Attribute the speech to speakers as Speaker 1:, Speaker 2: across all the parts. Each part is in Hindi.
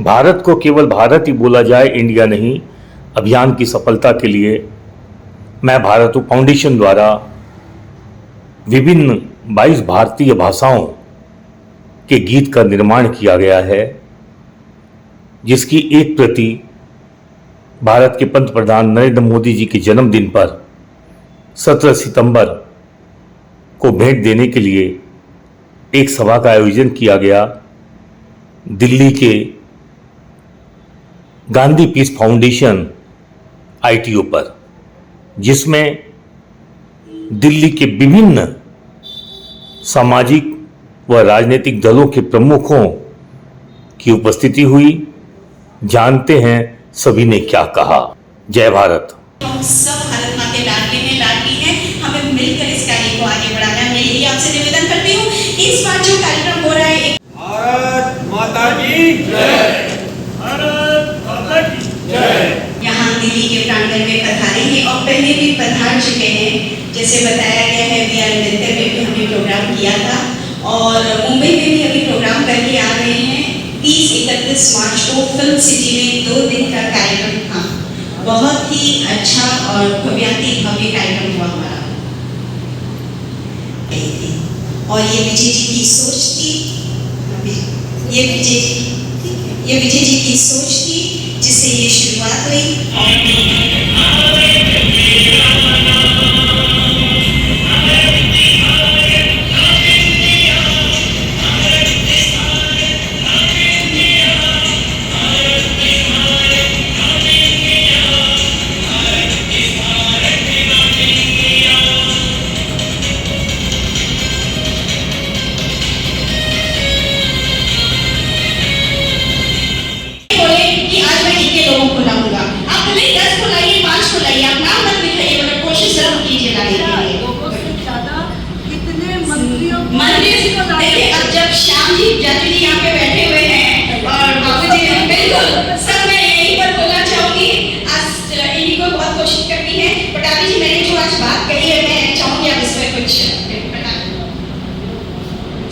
Speaker 1: भारत को केवल भारत ही बोला जाए, इंडिया नहीं, अभियान की सफलता के लिए मैं भारत फाउंडेशन द्वारा विभिन्न 22 भारतीय भाषाओं के गीत का निर्माण किया गया है, जिसकी एक प्रति भारत के पंत प्रधान नरेंद्र मोदी जी के जन्मदिन पर 17 सितंबर को भेंट देने के लिए एक सभा का आयोजन किया गया दिल्ली के गांधी पीस फाउंडेशन ITO पर, जिसमें दिल्ली के विभिन्न सामाजिक व राजनीतिक दलों के प्रमुखों की उपस्थिति हुई। जानते हैं सभी ने क्या कहा। जय भारत।
Speaker 2: हम सब भारत माँ के लाडले हैं, लाडली हैं, हमें मिलकर इस कार्य को आगे बढ़ाना है। मैं यही आपसे निवेदन करती हूँ। इस बार जो कार्यक्रम हो रहा है,
Speaker 3: भारत माता की जय, भारत माता की जय।
Speaker 2: यहाँ दिल्ली के प्रांगण में पधारेंगे और पहले भी पधार चुके हैं। जैसे बताया गया है, VR अम्बेडकर में भी हमने प्रोग्राम किया था और मुंबई में भी अभी प्रोग्राम करके आ रहे हैं। 30-31 मार्च को फिल्म सिटी में 2 दिन का कार्यक्रम था। बहुत ही अच्छा और भव्याति भव्य कार्यक्रम हुआ हमारा। और ये विजय जी की सोच थी, ये विजय जी की सोच थी जिससे ये शुरुआत हुई।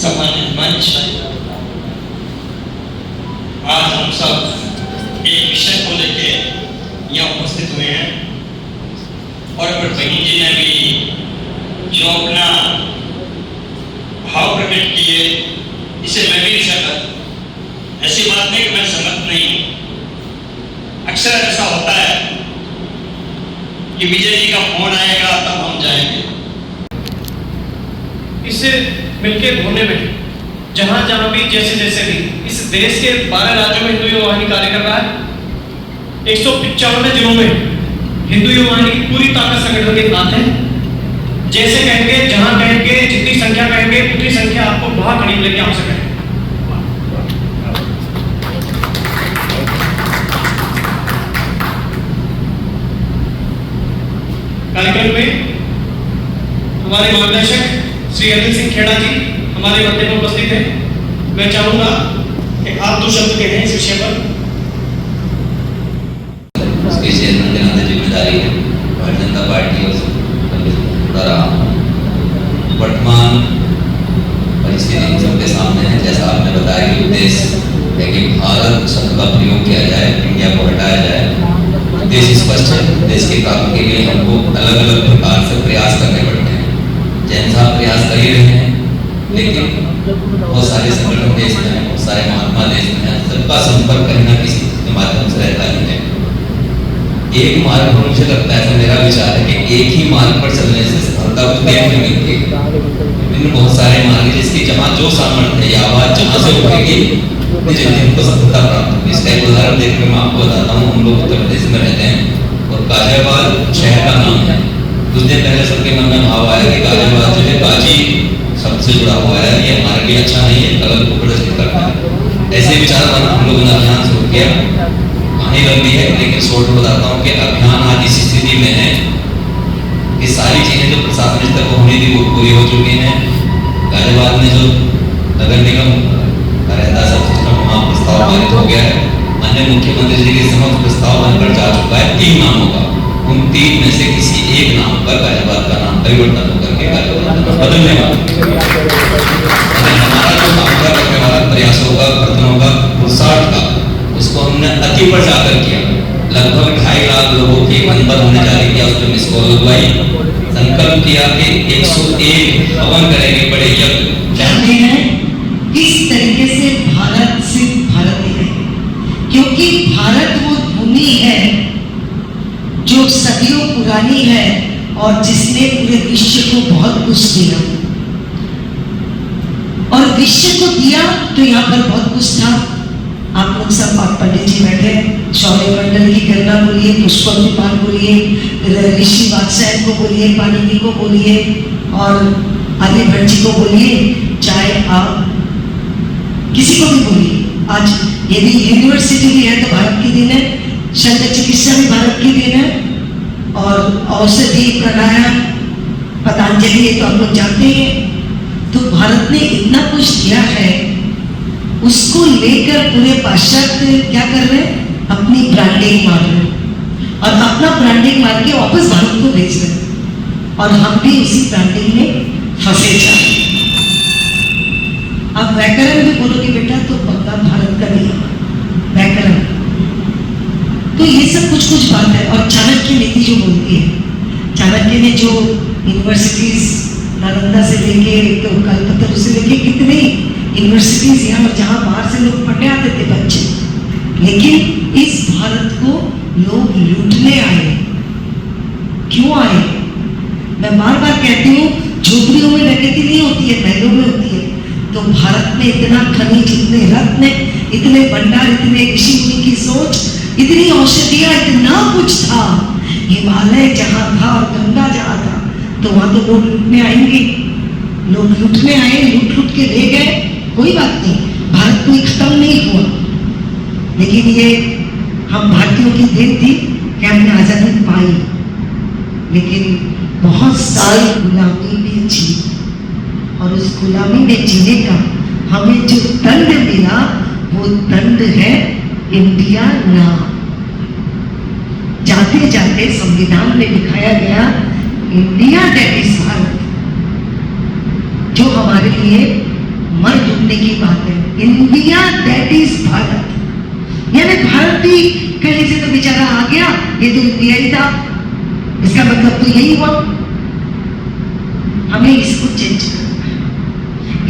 Speaker 4: सम्मानित मंच, आज हम सब एक विषय को लेके यहाँ उपस्थित हुए हैं और फिर बहन जी ने भी जो अपना भाव प्रकट किए, इसे मैं भी नहीं सहमत। ऐसी बात नहीं कि मैं सहमत नहीं। अक्सर ऐसा होता है कि विजय जी का फोन आएगा तब हम जाएंगे।
Speaker 5: इससे मिलकर घूमने में जहां जहां भी जैसे भी इस देश के 12 राज्यों में हिंदू युवा वाहिनी कार्य कर रहा है। 195 जिलों में हिंदू युवा वाहिनी की पूरी ताकत संगठन के साथ है। जैसे कहेंगे, जहां कहेंगे, जितनी संख्या कहेंगे उतनी संख्या आपको वहां खड़ी लेके आ सके। कार्यक्रम में हमारे मार्गदर्शक श्री अनिल सिंह खेड़ा जी हमारे मध्य में उपस्थित हैं। मैं चाहूंगा कि आप 2 शब्द कहें इस विषय पर।
Speaker 6: उसके चेयरमैन के नाते जिम्मेदारी है भारतीय जनता पार्टी और जुड़ा रहा। वर्तमान परिस्थिति सबके सामने है। जैसा आपने बताया कि उद्देश्य है कि भारत शब्द का प्रयोग किया जाए, इंडिया को हटाया जाए। उद्देश्य स्पष्ट है। देश के काम के लिए हमको अलग अलग प्रकार से प्रयास करने पड़ते हैं। जैन साहब प्रयास कर ही रहे हैं, लेकिन बहुत सारे संगठन देश में हैं, बहुत सारे महात्मा देश में हैं। सबका संपर्क कहीं ना किसी के माध्यम से रहता ही है। एक मार्ग पर मुझे लगता है, मेरा विचार है कि एक ही मार्ग पर चलने से सफलता को देखने मिलती है। विभिन्न बहुत सारे मार्ग जिसकी जहाँ जो सामर्थ्य है या आवाज जहाँ से उठेगी हमको सफलता प्राप्त होगी। इसका एक उदाहरण देखकर मैं आपको बताता हूँ। हम लोग उत्तर प्रदेश में रहते हैं और गाजियाबाद शहर का नाम है। कुछ दिन पहले सबके मन में भाव आया कि गाजियाबाद जो है गाजी शब्द से जुड़ा हुआ है, ये हमारे लिए अच्छा नहीं है, गलत को प्रदर्शित करता है। ऐसे विचार हम लोगों ने अभियान शुरू किया। कहानी लंबी है लेकिन शॉर्ट बताता हूँ कि अभियान आज इस स्थिति में है कि सारी चीजें जो प्रशासन स्तर पर होनी थी वो पूरी हो चुकी हैं। गाजियाबाद में जो नगर निगम का रहता सब सिस्टम वहाँ प्रस्ताव पारित हो गया है। माननीय मुख्यमंत्री जी के समक्ष प्रस्ताव बनकर जा चुका है 3 नामों का। उन 3 में से किसी एक नाम पर गाजियाबाद का नाम परिवर्तन होकर के गाजियाबाद बदलने वाला हमारा जो काम का करने वाला प्रयास होगा, बर्तनों का, पुरसाट का, उस धरती पर जाकर किया। लगभग 2.5 लाख लोगों के मन पर होने जा रही थी, उसने मिस कॉल लगवाई, संकल्प किया कि 101 हवन करेंगे, बड़े यज्ञ।
Speaker 7: जानते हैं किस तरीके से भारत सिर्फ भारत ही है, क्योंकि भारत वो भूमि है जो सदियों पुरानी है और जिसने पूरे विश्व को बहुत कुछ दिया, और विश्व को दिया तो यहाँ पर बहुत कुछ था। आप लोग सब पंडित जी बैठे, शौर्य मंडल की गणना बोलिए, पुष्पपाल बोलिए, ऋषि वात्स्यायन को बोलिए, पाणिनि को बोलिए और आर्यभट्ट जी को बोलिए, चाहे आप किसी को भी बोलिए। आज यदि यूनिवर्सिटी भी है तो भारत की देन है, शल्य चिकित्सा भी भारत की देन है, और औषधि प्राणायाम पतंजलि ये तो आप लोग जानते हैं। तो भारत ने इतना कुछ दिया है, उसको लेकर पूरे पाश्चात्य क्या कर रहे हैं, अपनी ब्रांडिंग मार रहे हैं और अपना ब्रांडिंग मार के वापस भारत को भेज रहे हैं, और हम भी उसी ब्रांडिंग में फंसे जा रहे हैं। आप व्याकरण भी बोलोगे बेटा तो पक्का भारत का दिया व्याकरण। तो ये सब कुछ बात है। और चाणक्य नीति जो बोलती है, चाणक्य ने जो यूनिवर्सिटीज नालंदा से लेके तो कलकत्ता से लेके कितने यूनिवर्सिटीज यहाँ और जहाँ बाहर से लोग पढ़ने आते थे बच्चे, लेकिन इस भारत को लोग लूटने आए। क्यों आए? मैं बार बार कहती हूँ, झोपड़ियों में डकैती नहीं होती है, महलों में होती है। तो भारत में इतना खनिज, इतने रत्न, इतने भंडार, इतने ऋषि मुनि की सोच, इतनी औषधियां, इतना कुछ था। हिमालय जहाँ था और गंगा जहाँ था, तो वहां तो लोग लूटने आएंगे। लोग लूटने आए, लूट लूट के ले गए, कोई बात नहीं, भारत कोई खत्म नहीं हुआ। लेकिन ये हम भारतीयों की देन थी कि हमने आजादी पाई, लेकिन बहुत साल गुलामी में जी, और उस गुलामी में जीने का हमें जो दंड मिला, वो दंड है इंडिया नाम। जाते जाते संविधान में दिखाया गया इंडिया दैट इज भारत, जो हमारे लिए मर डूबने की बात है। इंडिया दैट इज भारत, यानी भारत भी कहीं से तो बेचारा आ गया, ये तो इंडिया ही था, इसका मतलब तो यही हुआ। हमें इसको चेंज करना है।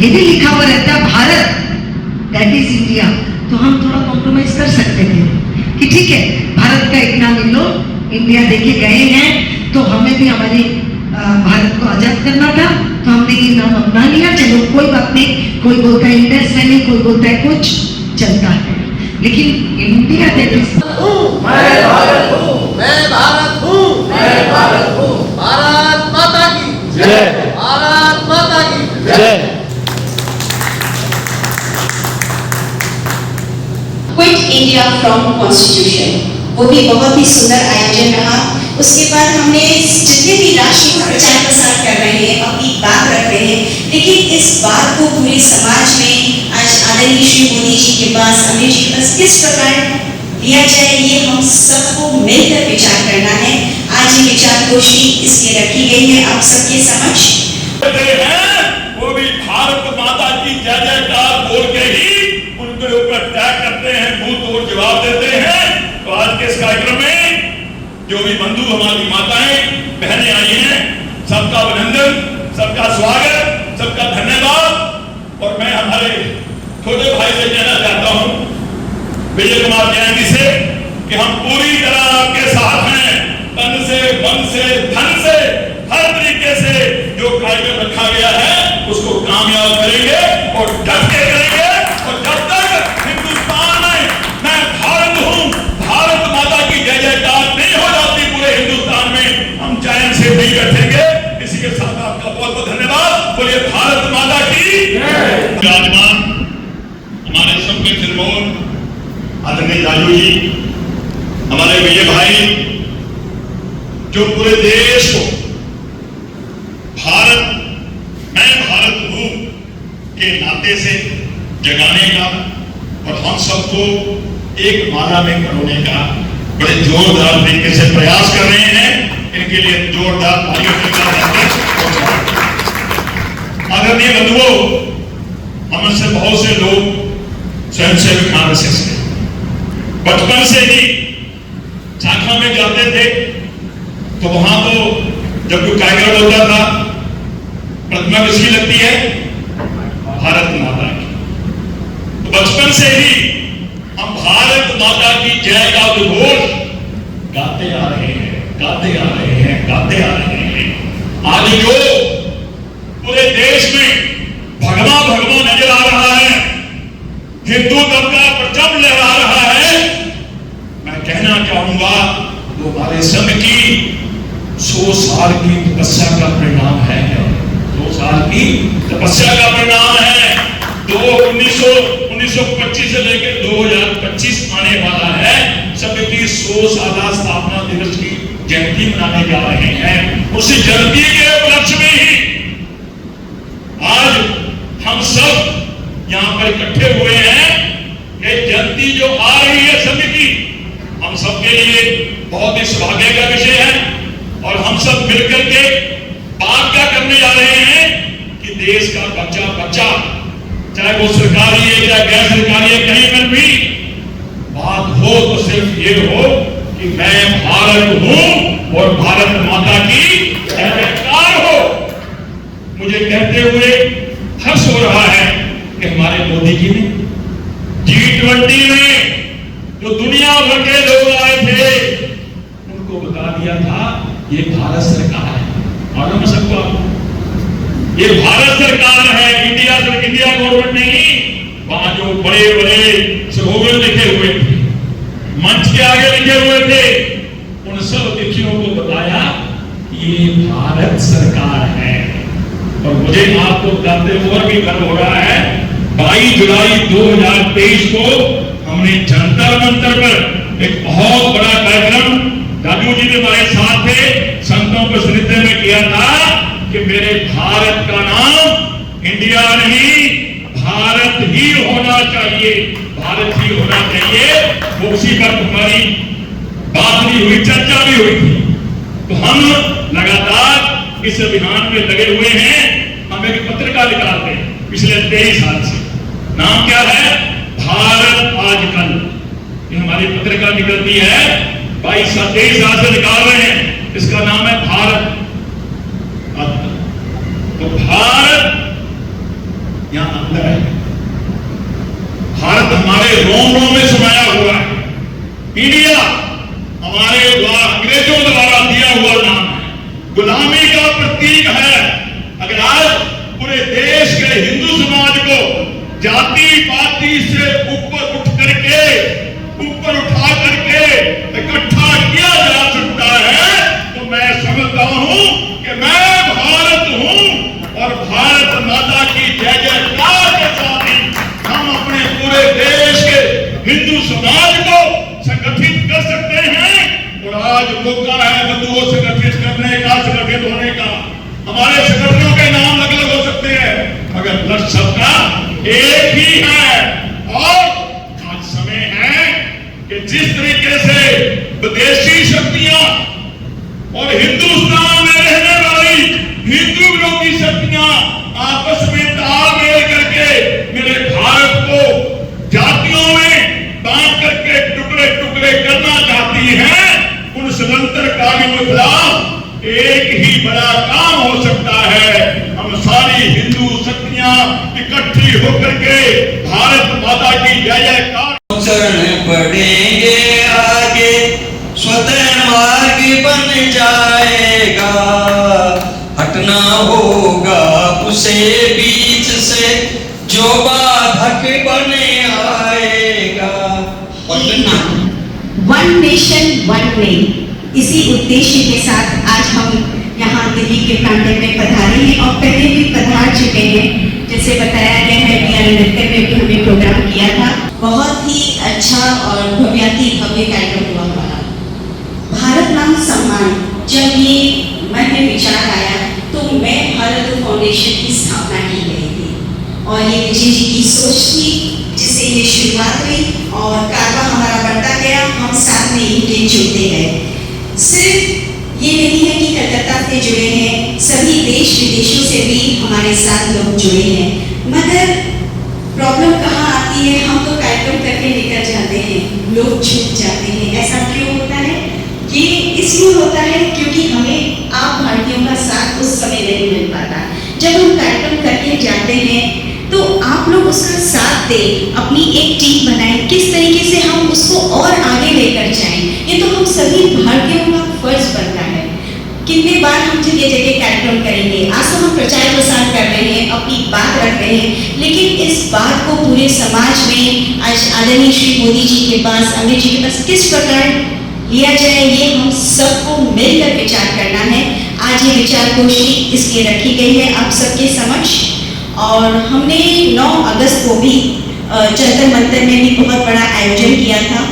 Speaker 7: यदि लिखा हुआ रहता भारत दैट इज इंडिया, तो हम थोड़ा कॉम्प्रोमाइज कर सकते थे कि ठीक है, भारत का एक नाम लो, इंडिया देके गए हैं, तो हमें भी हमारे भारत को आजाद करना था, तो हमने ये नाम अपना लिया, चलो कोई बात नहीं। कोई बोलता है इंडस वैली, कोई बोलता है कुछ, चलता है। लेकिन इंडिया दैट इज,
Speaker 3: मैं भारत हूँ, मैं भारत हूँ, मैं भारत हूँ। भारत माता की जय, भारत माता की जय।
Speaker 2: क्विट इंडिया फ्रॉम कॉन्स्टिट्यूशन, वो भी बहुत ही सुंदर आयोजन रहा। उसके बाद हमने जितने भी राष्ट्रीय प्रचार प्रसार कर रहे हैं, अपनी बात रख रहे हैं, लेकिन इस बात को पूरे समाज में आज आदरणीय श्री मोदी जी के पास, अमित जी के पास किस प्रकार लिया जाए, ये हम सबको मिलकर विचार करना है। आज ये विचार गोष्ठी इसलिए रखी गई है आप सबके समक्ष।
Speaker 8: वो भी भारत माता की जय जयकार बोल के ही उनके ऊपर अटैक करते हैं, मुंह तोड़ जवाब देते हैं। तो आज के इस कार्यक्रम में जो भी बंधु, हमारी माताएं, बहनें आई हैं, सबका अभिनंदन, सबका स्वागत, सबका धन्यवाद। और मैं हमारे छोटे भाई से कहना चाहता हूं, विजय कुमार जैन जी से, कि हम पूरी तरह आपके साथ हैं, तन से, मन से, धन से, हर तरीके से जो कार्यक्रम रखा गया है उसको कामयाब करेंगे और डट के करेंगे। और जब तक हिंदुस्तान में मैं भारत हूं, भारत माता की जय जयकार नहीं हो जाती पूरे हिंदुस्तान में, हम चैन से नहीं बैठेंगे। इसी के साथ आपका बहुत बहुत धन्यवाद। बोलिए भारत माता की जय। विराजमान हमारे सबके सिरमौर आदरणीय राजू जी, हमारे विजय भाई, जो पूरे देश को भारत, मैं भारत हूं के नाते से जगाने का और हम सबको एक माला में पिरोने का बड़े जोरदार तरीके से प्रयास कर रहे हैं। इनके लिए जोरदार तालियों का आदरणीय बंधुओं, हम से बहुत से लोग स्वयंसेवक आरएसएस हैं, बचपन से ही शाखा में जाते थे तो वहां तो जब कोई कार्यक्रम होता था प्रतिमा किसकी लगती है? भारत माता की। तो बचपन से ही हम भारत माता की जय का उद्घोष गाते आ रहे हैं, गाते आ रहे हैं, गाते आ रहे हैं। आज जो पूरे देश में भगवा भगवा नजर आ रहा है, हिंदू तबका परचम लहरा रहा है, मैं कहना चाहूंगा वो हमारे समय की 100 साल की तपस्या का परिणाम है। 100 साल की तपस्या का परिणाम है। तो 1925 से लेकर 2025 आने वाला है, सभी की 100 साल स्थापना दिवस की जयंती मनाने जा रहे हैं। उसी जयंती के उपलक्ष्य में ही आज हम सब यहाँ पर इकट्ठे हुए हैं। ये जयंती जो आ रही है सभी की, हम सबके लिए बहुत ही सौभाग्य का विषय है और हम सब मिलकर के बात क्या करने जा रहे हैं कि देश का बच्चा बच्चा, चाहे वो सरकारी है चाहे गैर सरकारी है, कहीं पर भी बात हो तो सिर्फ ये हो कि मैं भारत हूं और भारत माता की जयकार हो। मुझे कहते हुए हर्ष हो रहा है कि हमारे मोदी जी ने G20 में जो दुनिया भर के लोग आए थे उनको बता दिया था ये भारत सरकार है। मालूम है सबको? ये भारत सरकार है, इंडिया गवर्नमेंट नहीं। वहां जो बड़े बड़े स्लोगन लिखे हुए थे, मंच के आगे लिखे हुए थे, उन सब तिथियों को बताया ये भारत सरकार है। और मुझे आपको बताते हुए और भी गर्व हो रहा है, 22 जुलाई 2023 को हमने जंतर मंतर पर एक बहुत बड़ा कार्यक्रम दादू जी ने हमारे साथ थे, संतों को सानिध्य में किया था कि मेरे भारत का नाम इंडिया नहीं भारत ही होना चाहिए, भारत ही होना चाहिए। वो उसी पर हमारी बात भी हुई, चर्चा भी हुई थी। तो हम लगातार इस अभियान में लगे हुए हैं। हम एक पत्रिका निकालते हैं पिछले 23 साल से, नाम क्या है? भारत आजकल। ये हमारी पत्रिका निकलती है, 23 साल से निकाल रहे हैं। इसका नाम है भारत। तो भारत यहां अंदर है, भारत हमारे रोम रोम में समाया हुआ है। इंडिया हमारे द्वारा अंग्रेजों द्वारा दिया हुआ नाम है, गुलामी का प्रतीक है। अगर आज पूरे देश के हिंदू समाज को जाति पाति से ऊपर उठ करके, ऊपर उठा करके इकट्ठा किया जा सकता है, तो मैं समझता हूं कि मैं भारत हूं और भारत माता की जय जयकार के साथ ही हम अपने पूरे देश के हिंदू समाज को संगठित कर सकते हैं। और आज मौका है बंधुओं संगठित करने का, संगठित होने का। हमारे संगठनों के नाम अलग अलग हो सकते हैं मगर लक्ष्य सबका एक ही है। और आज समय है कि जिस तरीके से विदेशी शक्तियां और हिंदुस्तान में रहने वाली हिंदू विरोधी शक्तियां आपस में तालमेल करके मेरे भारत को जातियों में बांट करके टुकड़े टुकड़े करना चाहती हैं, उन षड्यंत्रकारियों के खिलाफ एक ही बड़ा काम हो सकता है। हम सारी हिंदू शक्तियां इकट्ठी होकर के भारत माता की जय जयकार।
Speaker 9: चरण पड़ेंगे आगे, स्वतः मार्ग बन जाएगा, हटना होगा उसे बीच से जो बाधक बने आएगा। Patna
Speaker 2: one nation one way, इसी उद्देश्य के साथ आज हम यहाँ दिल्ली के प्रांगण में पधारे हैं और पहले भी पधार चुके हैं। जैसे बताया गया है बी.आर. अम्बेडकर में भी हमने प्रोग्राम किया था, बहुत ही अच्छा और भव्याति भव्य कार्यक्रम हुआ हमारा। भारत नाम सम्मान, जब ये मन में विचार आया तो मैं भारत फाउंडेशन की स्थापना की गई थी और ये विजय जी की सोच थी जिससे ये शुरुआत हुई और कारवा हमारा बढ़ता गया। हम साथ में ही जुड़ते गए। सिर्फ ये नहीं है कि कलकत्ता से जुड़े हैं, सभी देश विदेशों से भी हमारे साथ लोग जुड़े हैं। मगर प्रॉब्लम कहाँ आती आती है हम तो कार्यक्रम करके निकल जाते हैं, लोग छूट जाते हैं। ऐसा क्यों होता है? ये इसलिए होता है क्योंकि हमें आप भारतीयों का साथ उस समय नहीं मिल पाता। जब हम कार्यक्रम करके जाते हैं तो आप लोग उसका साथ दें, अपनी एक टीम बनाएं, किस तरीके से हम उसको और आगे लेकर जाएं। ये तो हम सभी भारतीयों का फर्ज बनता है। कितने बार हम जगह जगह कार्यक्रम करेंगे, आज तो हम प्रचार प्रसार कर रहे हैं, अपनी बात रख रहे हैं, लेकिन इस बात को पूरे समाज में आज आदरणीय श्री मोदी जी के पास, अमित जी के पास किस प्रकार लिया जाए, ये हम सबको मिलकर विचार करना है। आज ये विचार गोष्ठी इसलिए रखी गई है आप सबके समक्ष, और हमने 9 अगस्त को भी जंतर मंतर में भी बहुत बड़ा आयोजन किया था,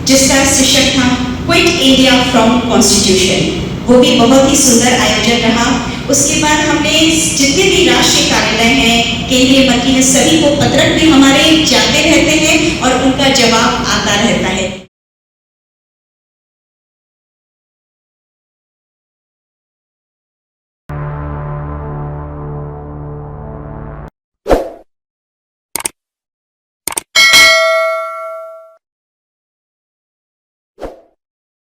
Speaker 2: जिसका शीर्षक था क्विट इंडिया फ्रॉम कॉन्स्टिट्यूशन। वो भी बहुत ही सुंदर आयोजन रहा। उसके बाद हमने जितने भी राष्ट्रीय कार्यालय हैं, केंद्रीय मंत्री हैं, सभी को पत्रक भी हमारे जाते रहते हैं और उनका जवाब आता रहता है।